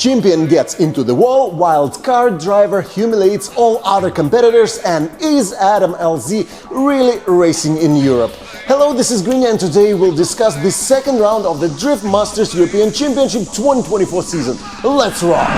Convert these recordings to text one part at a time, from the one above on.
Champion gets into the wall, wildcard driver humiliates all other competitors, and is Adam LZ really racing in Europe? Hello, this is GRINYA, and today we'll discuss the second round of the Drift Masters European Championship 2024 season. Let's rock!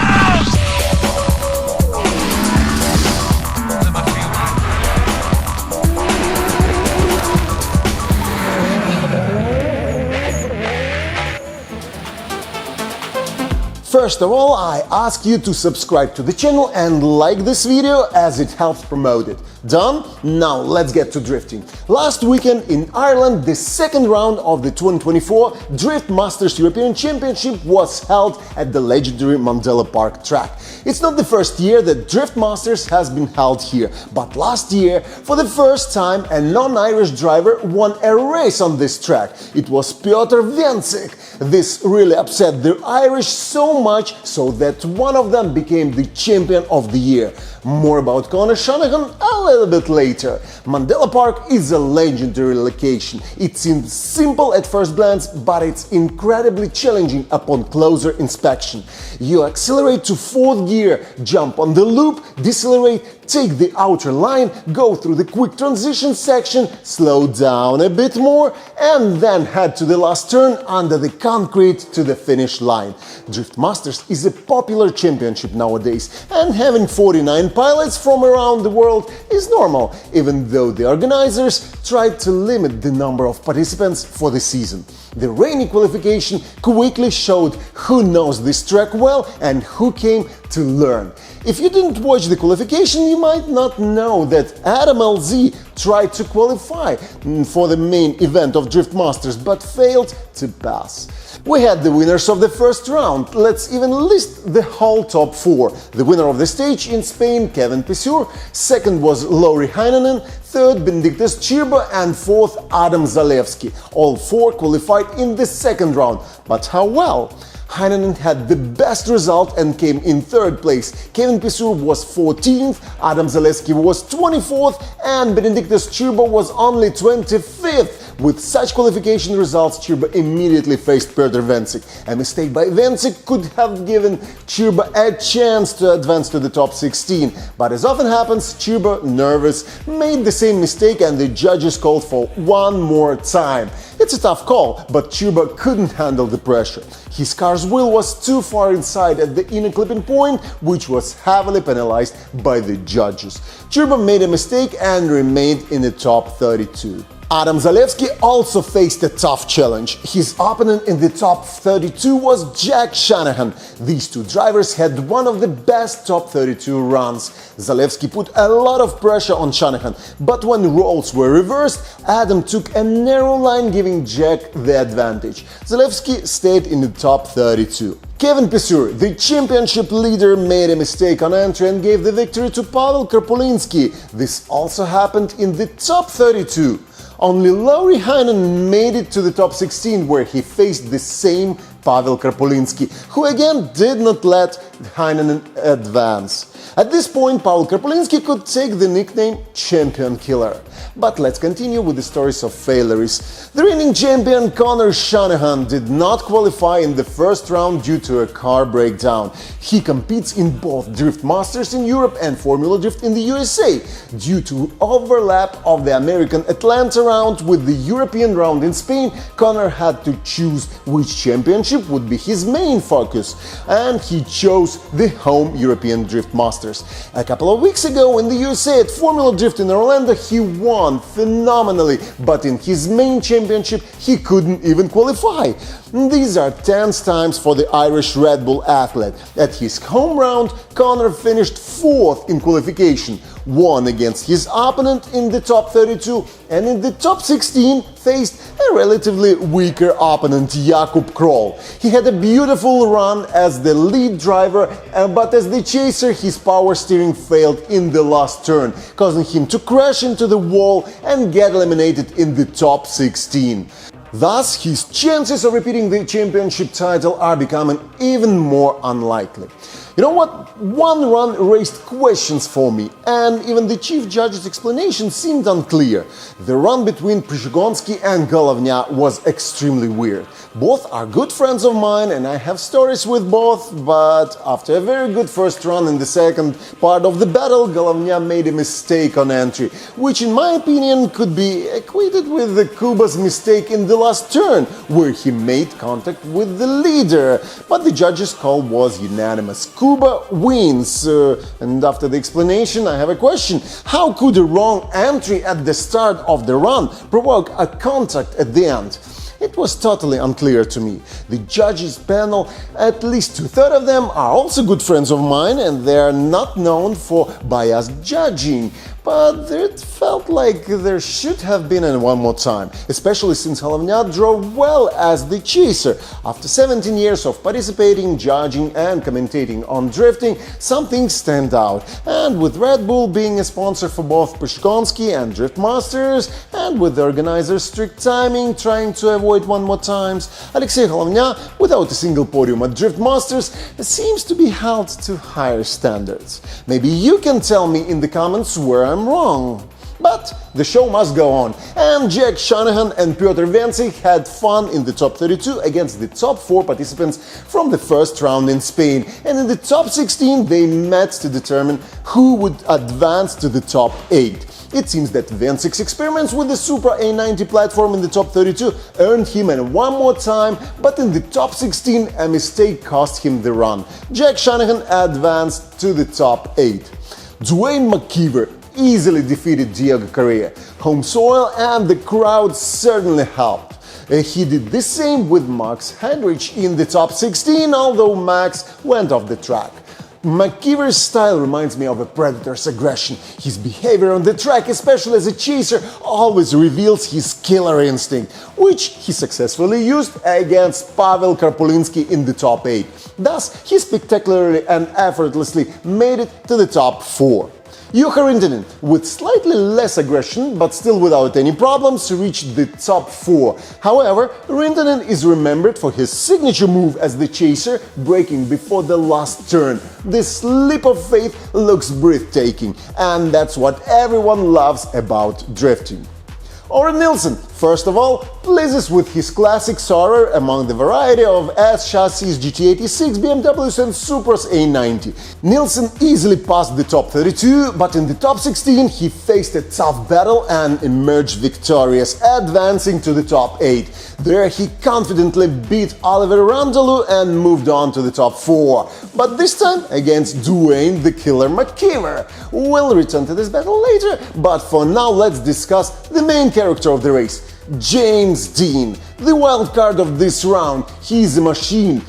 First of all, I ask you to subscribe to the channel and like this video as it helps promote it. Done? Now let's get to drifting. Last weekend in Ireland, the second round of the 2024 Drift Masters European Championship was held at the legendary Mandela Park track. It's not the first year that Drift Masters has been held here, but last year, for the first time, a non-Irish driver won a race on this track. It was Piotr Więcek. This really upset the Irish so much so that one of them became the champion of the year. More about Conor Shanahan a little bit later. Mandela Park is a legendary location. It seems simple at first glance, but it's incredibly challenging upon closer inspection. You accelerate to fourth gear, jump on the loop, decelerate, take the outer line, go through the quick transition section, slow down a bit more, and then head to the last turn under the concrete to the finish line. Drift Masters is a popular championship nowadays, and having 49 pilots from around the world is normal, even though the organizers tried to limit the number of participants for the season. The rainy qualification quickly showed who knows this track well and who came to learn. If you didn't watch the qualification, you might not know that Adam LZ tried to qualify for the main event of Drift Masters but failed to pass. We had the winners of the first round. Let's even list the whole top four. The winner of the stage in Spain, Kevin Pissur. Second was Lauri Heinonen. Third, Benediktas Čirba, and fourth, Adam Zalewski. All four qualified in the second round. But how well? Heinonen had the best result and came in third place. Kevin Pissur was 14th, Adam Zalewski was 24th, and Benediktas Čirba was only 25th. With such qualification results, Čirba immediately faced Piotr Więcek. A mistake by Więcek could have given Čirba a chance to advance to the top 16. But as often happens, Čirba, nervous, made the same mistake and the judges called for one more time. It's a tough call, but Čirba couldn't handle the pressure. His car's wheel was too far inside at the inner clipping point, which was heavily penalized by the judges. Čirba made a mistake and remained in the top 32. Adam Zalewski also faced a tough challenge. His opponent in the top 32 was Jack Shanahan. These two drivers had one of the best top 32 runs. Zalewski put a lot of pressure on Shanahan, but when roles were reversed, Adam took a narrow line, giving Jack the advantage. Zalewski stayed in the top 32. Kevin Pissur, the championship leader, made a mistake on entry and gave the victory to Pavel Karpolinski. This also happened in the top 32. Only Lauri Heinonen made it to the top 16, where he faced the same Pavel Karpolinski, who again did not let Heinonen advance. At this point, Pavel Karpolinski could take the nickname Champion Killer. But let's continue with the stories of failures. The reigning champion Conor Shanahan did not qualify in the first round due to a car breakdown. He competes in both Drift Masters in Europe and Formula Drift in the USA. Due to overlap of the American Atlanta round with the European round in Spain, Conor had to choose which championship would be his main focus, and he chose the home European Drift Masters. A couple of weeks ago in the USA at Formula Drift in Orlando, he won phenomenally, but in his main championship he couldn't even qualify. These are tense times for the Irish Red Bull athlete. At his home round, Conor finished fourth in qualification, won against his opponent in the top 32, and in the top 16 faced a relatively weaker opponent, Jakub Kroll. He had a beautiful run as the lead driver, but as the chaser his power steering failed in the last turn, causing him to crash into the wall and get eliminated in the top 16. Thus, his chances of repeating the championship title are becoming even more unlikely. You know what? One run raised questions for me, and even the chief judge's explanation seemed unclear. The run between Przygonsky and Golovnya was extremely weird. Both are good friends of mine and I have stories with both, but after a very good first run in the second part of the battle, Головня made a mistake on entry, which in my opinion could be equated with Kuba's mistake in the last turn, where he made contact with the leader. But the judges' call was unanimous. Kuba wins. And after the explanation, I have a question. How could a wrong entry at the start of the run provoke a contact at the end? It was totally unclear to me. The judges panel, at least two-thirds of them, are also good friends of mine and they are not known for biased judging. But it felt like there should have been a one more time, especially since Головня drove well as the chaser. After 17 years of participating, judging and commentating on drifting, some things stand out. And with Red Bull being a sponsor for both Pishkonsky and Drift Masters, and with the organizers' strict timing trying to avoid one more times, Alexei Головня, without a single podium at Drift Masters, seems to be held to higher standards. Maybe you can tell me in the comments where I'm wrong. But the show must go on, and Jack Shanahan and Piotr Vencik had fun in the top 32 against the top 4 participants from the first round in Spain, and in the top 16 they met to determine who would advance to the top 8. It seems that Vencik's experiments with the Supra A90 platform in the top 32 earned him a one more time, but in the top 16 a mistake cost him the run. Jack Shanahan advanced to the top 8. Duane McKeever easily defeated Diego Correa. Home soil and the crowd certainly helped. He did the same with Max Heinrich in the top 16, although Max went off the track. McKeever's style reminds me of a predator's aggression. His behavior on the track, especially as a chaser, always reveals his killer instinct, which he successfully used against Pavel Karpulinsky in the top 8. Thus, he spectacularly and effortlessly made it to the top 4. Juha Rintanen, with slightly less aggression but still without any problems, reached the top 4. However, Rintanen is remembered for his signature move as the chaser, braking before the last turn. This leap of faith looks breathtaking, and that's what everyone loves about drifting. Oren Nilsson, first of all, pleases with his classic Saurer among the variety of S-chassis, GT86, BMWs and Supras A90. Nilsson easily passed the top 32, but in the top 16 he faced a tough battle and emerged victorious, advancing to the top 8. There he confidently beat Oliver Randalou and moved on to the top 4. But this time against Duane the Killer McKeever. We'll return to this battle later, but for now let's discuss the main character of the race, James Dean, the wild card of this round. He's a machine.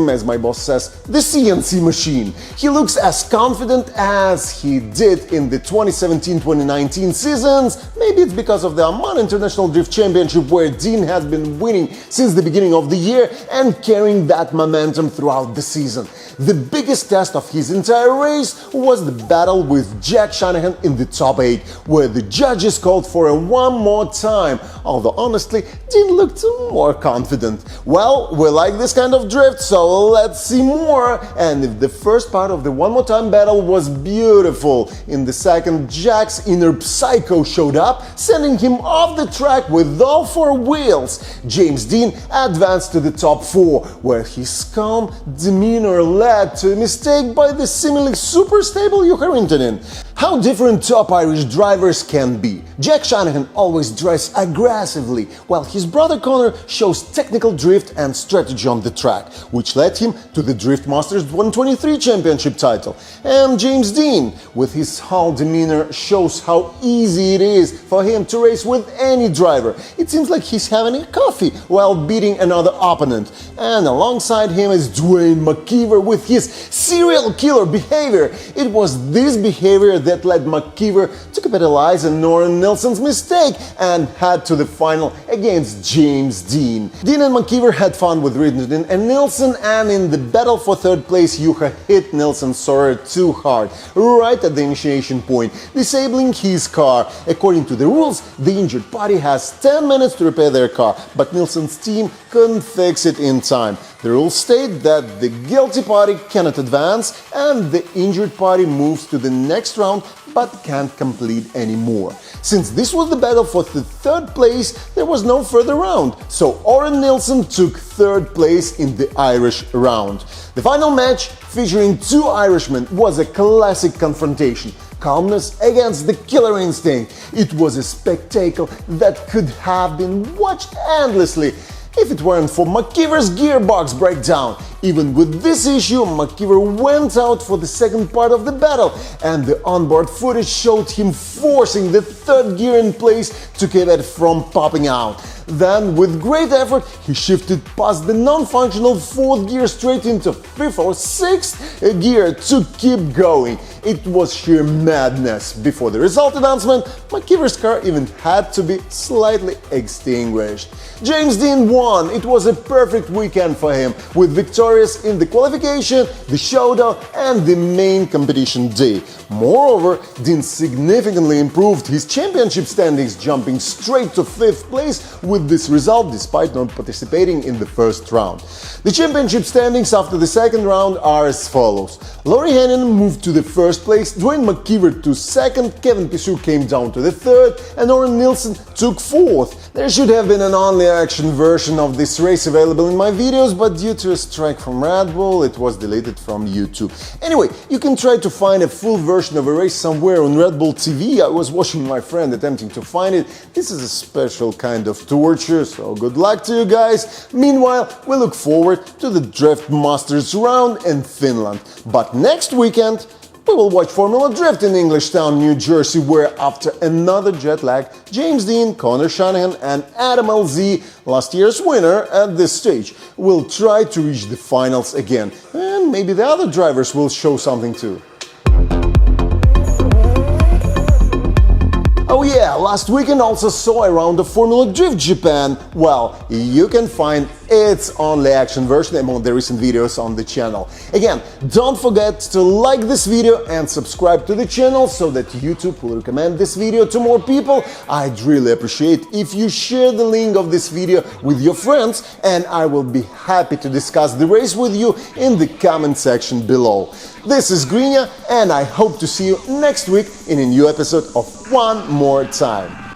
As my boss says, the CNC machine. He looks as confident as he did in the 2017-2019 seasons. Maybe it's because of the Amman International Drift Championship, where Dean has been winning since the beginning of the year and carrying that momentum throughout the season. The biggest test of his entire race was the battle with Jack Shanahan in the top 8, where the judges called for a one more time, although honestly, Dean looked more confident. Well, we like this kind of drift, so let's see more. And if the first part of the one more time battle was beautiful, in the second, Jack's inner psycho showed up, sending him off the track with all 4 wheels. James Dean advanced to the top 4, where his calm demeanor led to a mistake by the seemingly super stable Juha Rintanen. How different top Irish drivers can be. Jack Shanahan always drives aggressively, while his brother Connor shows technical drift and strategy on the track, which led him to the Drift Masters 123 championship title. And James Dean, with his whole demeanor, shows how easy it is for him to race with any driver. It seems like he's having a coffee while beating another opponent. And alongside him is Duane McKeever with his serial killer behavior. It was this behavior that led McKeever to capitalize on Oren Nilsson's mistake and head to the final against James Dean. Dean and McKeever had fun with Rintanen and Nilsson, and in the battle for third place, Juha hit Nilsson's Saurer too hard, right at the initiation point, disabling his car. According to the rules, the injured party has 10 minutes to repair their car, but Nilsson's team couldn't fix it in time. The rules state that the guilty party cannot advance and the injured party moves to the next round but can't complete anymore. Since this was the battle for the third place, there was no further round, so Oren Nilsen took third place in the Irish round. The final match, featuring two Irishmen, was a classic confrontation. Calmness against the killer instinct. It was a spectacle that could have been watched endlessly if it weren't for McKeever's gearbox breakdown. Even with this issue, McKeever went out for the second part of the battle, and the onboard footage showed him forcing the third gear in place to keep it from popping out. Then, with great effort, he shifted past the non-functional fourth gear straight into fifth or sixth gear to keep going. It was sheer madness. Before the result announcement, McKeever's car even had to be slightly extinguished. James Dean won. It was a perfect weekend for him, with victorious in the qualification, the showdown and the main competition day. Moreover, Dean significantly improved his championship standings, jumping straight to fifth place with this result despite not participating in the first round. The championship standings after the second round are as follows. Laurie Henin moved to the first place, Dwayne McKeever to second, Kevin Pissou came down to the third, and Oren Nilsen took fourth. There should have been an only action version of this race available in my videos, but due to a strike from Red Bull, it was deleted from YouTube. Anyway, you can try to find a full version of a race somewhere on Red Bull TV. I was watching my friend attempting to find it. This is a special kind of torture, so good luck to you guys. Meanwhile, we look forward to the Drift Masters round in Finland. But next weekend, we will watch Formula Drift in Englishtown, New Jersey, where after another jet lag, James Dean, Connor Shanahan and Adam LZ, last year's winner at this stage, will try to reach the finals again. And maybe the other drivers will show something too. Oh yeah, last weekend also saw a round of Formula Drift Japan. Well, you can find its only action version among the recent videos on the channel. Again, don't forget to like this video and subscribe to the channel so that YouTube will recommend this video to more people. I'd really appreciate if you share the link of this video with your friends, and I will be happy to discuss the race with you in the comment section below. This is GRINYA, and I hope to see you next week in a new episode of One More Time.